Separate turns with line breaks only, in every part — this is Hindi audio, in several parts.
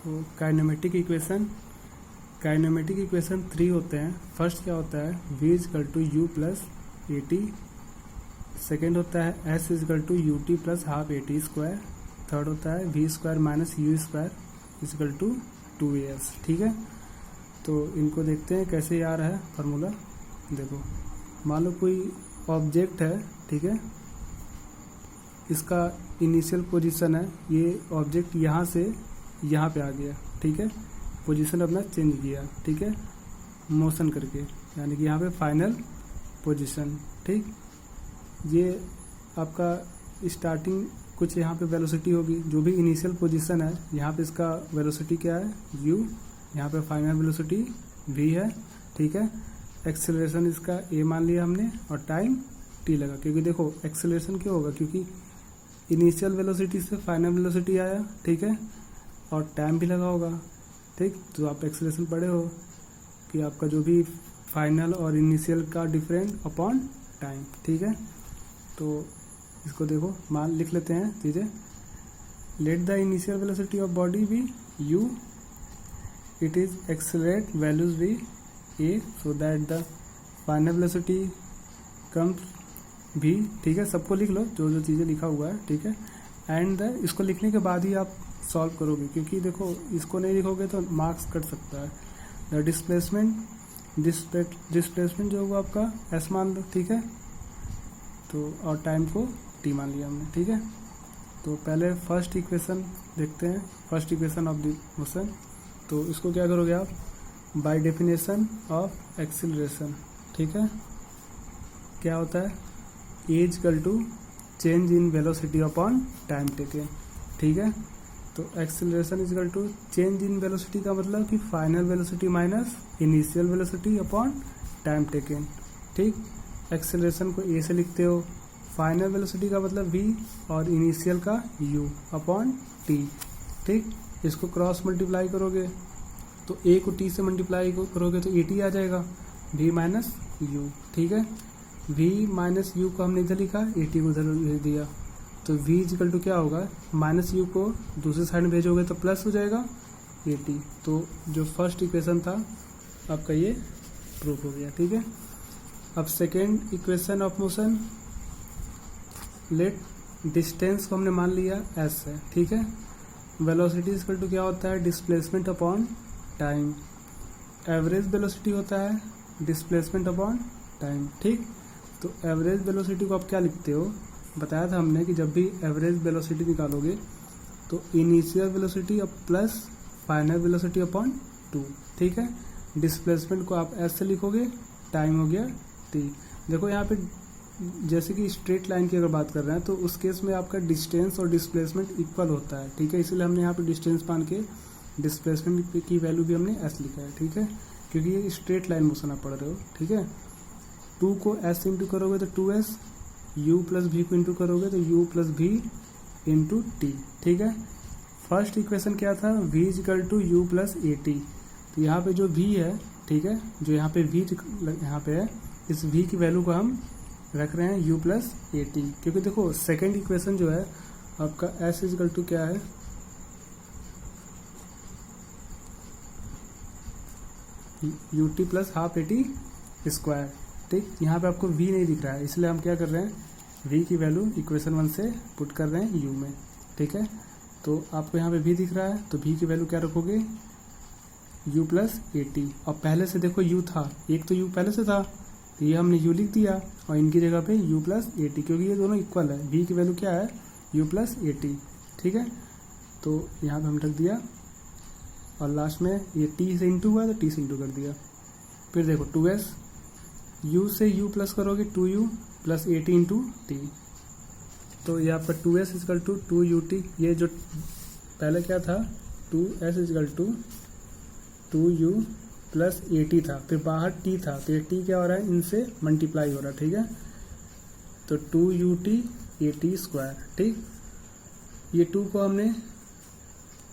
तो काइनेमेटिक इक्वेशन 3 होते हैं। फर्स्ट क्या होता है, v is equal to u plus a t. Second होता है s is equal to u t plus half a t square. Third होता है v square minus u square is equal to 2as। ठीक है, तो इनको देखते हैं कैसे आ रहा है फार्मूला। देखो, मान लो कोई ऑब्जेक्ट है, ठीक है, इसका इनिशियल पोजीशन है, ये ऑब्जेक्ट यहाँ से यहाँ पे आ गया, ठीक है, पोजीशन अपना चेंज किया, ठीक है, मोशन करके, यानी कि यहाँ पे फाइनल पोजीशन। ठीक, ये आपका स्टार्टिंग कुछ यहाँ पे वेलोसिटी होगी, जो भी इनिशियल पोजीशन है यहाँ पे इसका वेलोसिटी क्या है u, यहाँ पे फाइनल वेलोसिटी v है। ठीक है, एक्सेलरेशन इसका a मान लिया हमने और टाइम t लगा, क्योंकि देखो एक्सेलरेशन क्यों होगा, क्योंकि इनिशियल वेलोसिटी से फाइनल वेलोसिटी आया, ठीक है, और टाइम भी लगा होगा। ठीक, तो आप एक्सेलरेशन पढ़े हो कि आपका जो भी फाइनल और इनिशियल का डिफरेंट अपॉन टाइम। ठीक है, तो इसको देखो, मान लिख लेते हैं चीज़ें। Let the initial velocity of body be u, it is accelerate values be a, so that the final velocity comes भी। ठीक है, सबको लिख लो जो जो चीज़ें लिखा हुआ है। ठीक है, एंड इसको लिखने के बाद ही आप सॉल्व करोगे, क्योंकि देखो इसको नहीं लिखोगे तो मार्क्स कट सकता है। द डिस्प्लेसमेंट जो होगा आपका s मान लो, ठीक है, तो और टाइम को t मान लिया हमने। ठीक है, तो पहले फर्स्ट इक्वेशन देखते हैं, first equation of the motion. तो इसको क्या करोगे आप, बाय डेफिनेशन ऑफ एक्सीलरेशन। ठीक है, क्या होता है, A equal to change in velocity upon time taken. ठीक है, तो acceleration equal to change in velocity का मतलब कि final velocity minus initial velocity upon time taken. ठीक, एक्सेलरेशन को ए से लिखते हो, फाइनल वेलोसिटी का मतलब v और इनिशियल का u अपॉन t। ठीक, इसको क्रॉस मल्टीप्लाई करोगे तो a को t से मल्टीप्लाई करोगे तो at आ जाएगा, v माइनस u। ठीक है, v माइनस u को हमने इधर लिखा, at को उधर भेज दिया, तो v इक्वल टू क्या होगा, माइनस u को दूसरी साइड में भेजोगे तो प्लस हो जाएगा at। तो जो फर्स्ट इक्वेशन था आपका ये प्रूफ हो गया। ठीक है, अब second equation of motion, let distance को हमने मान लिया s है। ठीक है, वेलोसिटी इक्वल टू क्या होता है, displacement upon time. Average velocity होता है डिस्प्लेसमेंट अपॉन टाइम। ठीक, तो एवरेज वेलोसिटी को आप क्या लिखते हो, बताया था हमने कि जब भी एवरेज वेलोसिटी निकालोगे तो इनिशियल वेलोसिटी अब प्लस फाइनल वेलोसिटी अपॉन 2। ठीक है, डिस्प्लेसमेंट को आप s से लिखोगे, टाइम हो गया t। देखो यहाँ पे जैसे कि स्ट्रेट लाइन की अगर बात कर रहे हैं तो उस केस में आपका डिस्टेंस और डिस्प्लेसमेंट इक्वल होता है। ठीक है, इसलिए हमने यहाँ पे डिस्टेंस मान के डिस्प्लेसमेंट की वैल्यू भी हमने s लिखा है। ठीक है, क्योंकि ये स्ट्रेट लाइन मोशन आप पढ़ रहे हो। ठीक है, 2 को s इंटू करोगे तो 2s, u प्लस v को इंटू करोगे तो u plus v into t। ठीक है, फर्स्ट इक्वेशन क्या था, v equal to u plus a t. तो यहाँ पे जो v है, ठीक है, जो यहाँ पे v यहाँ पे है, इस v की वैल्यू को हम रख रहे हैं u प्लस ए टी, क्योंकि देखो सेकेंड इक्वेशन जो है आपका s इक्वल टू क्या है, you t plus half a t square. ठीक, यहाँ पे आपको v नहीं दिख रहा है, इसलिए हम क्या कर रहे हैं, v की वैल्यू इक्वेशन 1 से पुट कर रहे हैं u में। ठीक है, तो आपको यहाँ पे v दिख रहा है तो v की वैल्यू क्या रखोगे, u प्लस ए टी। और पहले से देखो u था, एक तो u पहले से था तो ये हमने u लिख दिया और इनकी जगह पे u प्लस ए टी, क्योंकि ये दोनों इक्वल है। v की वैल्यू क्या है, u प्लस ए टी। ठीक है, तो यहाँ पे हम रख दिया और लास्ट में ये t से इंटू हुआ तो t से इंटू कर दिया। फिर देखो 2s, u से u प्लस करोगे 2u plus a T into T, तो ये आपका 2s इजकल टू 2ut। ये जो पहले क्या था, 2s is equal to 2u plus a t था, फिर बाहर t था तो ये t क्या हो रहा है, इनसे मल्टीप्लाई हो रहा है। ठीक है, तो 2ut ए टी स्क्वायर। ठीक, ये 2 को हमने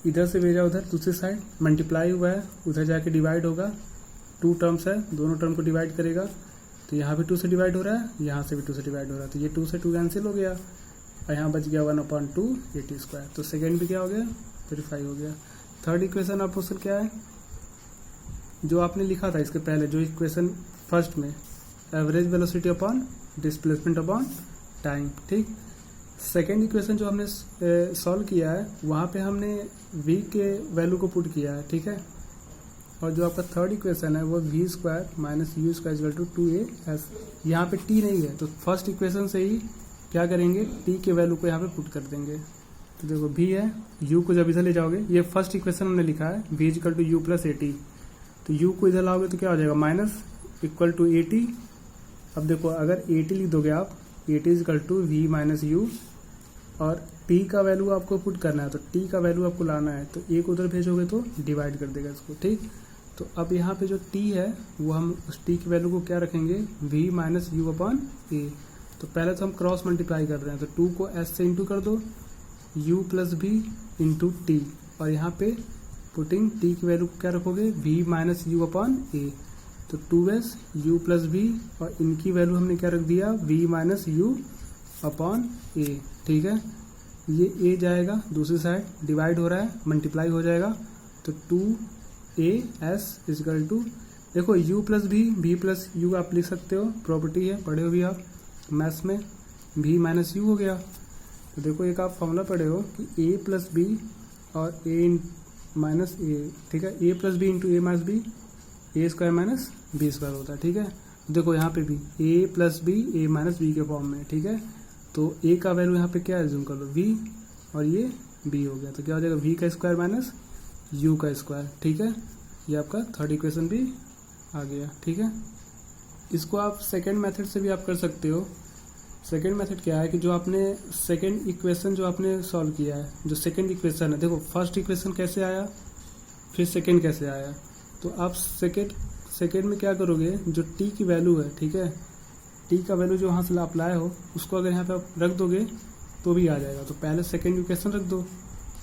इधर से भेजा उधर दूसरी साइड, मल्टीप्लाई हुआ है, उधर जाके डिवाइड होगा, 2 टर्म्स है, दोनों टर्म को डिवाइड करेगा तो यहाँ भी 2 से डिवाइड हो रहा है, यहाँ से भी 2 से डिवाइड हो रहा है, तो ये 2 से 2 कैंसिल हो गया और यहाँ बच गया 1/2 ए टी स्क्वायर। तो सेकेंड भी क्या हो गया, वेरीफाई हो गया। थर्ड इक्वेशन ऑफ मोशन क्या है, जो आपने लिखा था इसके पहले, जो इक्वेशन फर्स्ट में, average velocity upon displacement upon time, ठीक। सेकेंड इक्वेशन जो हमने सॉल्व किया है वहाँ पे हमने v के वैल्यू को पुट किया है, ठीक है। और जो आपका थर्ड इक्वेशन है वो v square minus u square equal to 2a, यहाँ पे t नहीं है तो फर्स्ट इक्वेशन से ही क्या करेंगे, t के वैल्यू को यहाँ पे पुट कर देंगे। तो देखो v है, u को जब इधर ले जाओगे, ये फर्स्ट इक्वेशन हमने लिखा है v equal to u plus a t, तो u को इधर लाओगे तो क्या हो जाएगा, minus equal to a t. अब देखो अगर ए टी लिख दोगे आप, a t equal to v minus u, और t का वैल्यू आपको पुट करना है, तो t का वैल्यू आपको लाना है, तो a को उधर भेजोगे तो डिवाइड कर देगा इसको, ठीक। तो अब यहाँ पे जो t है वो हम उस t की वैल्यू को क्या रखेंगे, v माइनस यू अपॉन ए। तो पहले तो हम क्रॉस मल्टीप्लाई कर रहे हैं, तो 2 को s से इंटू कर दो, u plus v into T, और यहाँ पे पुटिंग t की वैल्यू को क्या रखोगे, v माइनस यू अपॉन ए। तो 2s u प्लस v, और इनकी वैल्यू हमने क्या रख दिया, v माइनस यू अपॉन ए, ठीक है। ये a जाएगा दूसरी साइड, डिवाइड हो रहा है, मल्टीप्लाई हो जाएगा, तो 2as इजकल टू, देखो u plus v plus you आप लिख सकते हो, प्रॉपर्टी है, पढ़े हो भी आप मैथ्स में, v माइनस यू हो गया। तो देखो एक आप फॉर्मूला पढ़े हो कि a प्लस बी और a माइनस ए, ठीक है, a plus b into a minus b, a square minus b square होता है, ठीक है। देखो यहाँ पे भी a plus b a minus b के फॉर्म में, ठीक है। तो a का वैल्यू यहाँ पे क्या एज्यूम कर लो, v, और ये b हो गया, तो क्या हो जाएगा, v का स्क्वायर माइनस u का स्क्वायर, ठीक है। ये आपका थर्ड इक्वेशन भी आ गया, ठीक है। इसको आप सेकेंड मेथड से भी आप कर सकते हो। सेकेंड मेथड क्या है कि जो आपने सेकेंड इक्वेशन जो आपने सॉल्व किया है, जो सेकेंड इक्वेशन है, देखो फर्स्ट इक्वेशन कैसे आया, फिर सेकेंड कैसे आया, तो आप सेकेंड में क्या करोगे, जो t की वैल्यू है, ठीक है, t का वैल्यू जो वहाँ से आप लाए हो उसको अगर यहाँ पे आप रख दोगे तो भी आ जाएगा। तो पहले सेकेंड इक्वेशन रख दो,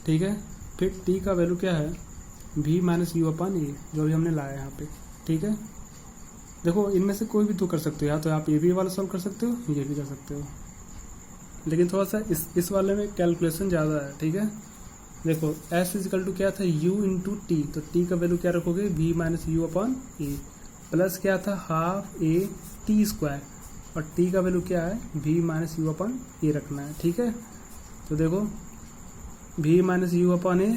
ठीक है, फिर t का वैल्यू क्या है, v माइनस यू अपॉन ए, जो भी हमने लाया यहाँ पे, ठीक है। देखो इनमें से कोई भी तो कर सकते हो, या तो आप ये भी वाला सॉल्व कर सकते हो, ये भी कर सकते हो, लेकिन थोड़ा सा इस वाले में कैलकुलेशन ज़्यादा है, ठीक है। देखो s इजिकल टू क्या था, u इंटू टी, तो t का वैल्यू क्या रखोगे, v minus you upon A, plus क्या था, हाफ ए टी स्क्वायर, और t का वैल्यू क्या है, v माइनस यू अपॉन ए रखना है, ठीक है। तो देखो v माइनस यू अपॉन ए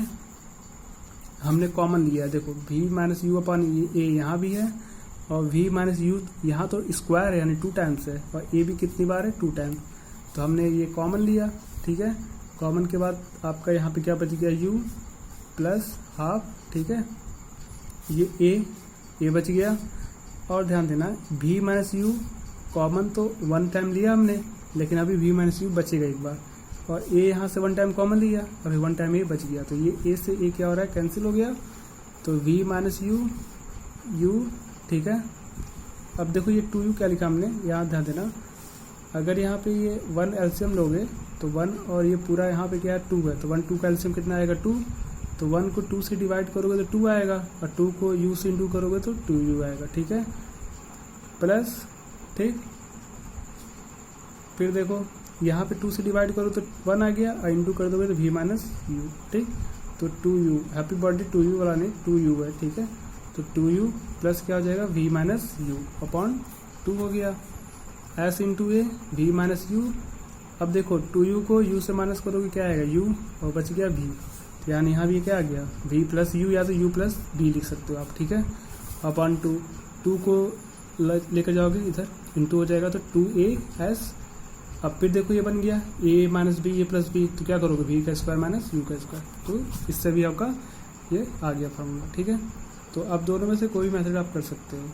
हमने कॉमन लिया है, देखो v माइनस यू अपॉन ए यहाँ भी है, और v माइनस यू यहाँ तो स्क्वायर है यानी 2 टाइम्स है, और a भी कितनी बार है, 2 टाइम, तो हमने ये कॉमन लिया, ठीक है। कॉमन के बाद आपका यहाँ पे क्या बच गया, u प्लस हाफ, ठीक है, ये a बच गया। और ध्यान देना v माइनस यू कॉमन तो 1 टाइम लिया हमने, लेकिन अभी v माइनस यू बचेगा एक बार, और a यहाँ से 1 टाइम कॉमन लिया, अभी 1 टाइम a बच गया, तो ये a से a क्या हो रहा है, कैंसिल हो गया, तो v माइनस यू, ठीक है। अब देखो ये 2u क्या लिखा हमने, यहाँ ध्यान देना, अगर यहाँ पे ये 1 एलसीएम लोगे तो 1 और ये पूरा यहाँ पे क्या है, 2 है, तो 1 2 का एलसीएम कितना आएगा, 2, तो 1 को 2 से डिवाइड करोगे तो 2 आएगा, और 2 को u से इंटू करोगे तो 2u आएगा, ठीक है, प्लस, ठीक। फिर देखो यहाँ पे 2 से डिवाइड करो तो 1 आ गया, और इंटू कर दोगे तो v माइनस यू, ठीक। तो 2u, हैप्पी बर्थडे 2u वाला नहीं, 2u है, ठीक है। तो 2u प्लस क्या हो जाएगा, v माइनस यू अपॉन 2 हो गया, s into A, v minus you. अब देखो 2u को u से माइनस करोगे क्या आएगा, u, और बच गया v, तो यानी यहाँ भी क्या आ गया, v प्लस यू, या तो u प्लस v लिख सकते हो आप, ठीक है, अपॉन 2 को लेकर जाओगे इधर, इंटू हो जाएगा, तो 2as। अब फिर देखो ये बन गया a minus b, a plus b, तो क्या करोगे, v का स्क्वायर माइनस यू का स्क्वायर, तो इससे भी आपका ये आ गया फॉर्मूला, ठीक है। तो आप दोनों में से कोई भी मेथड आप कर सकते हो।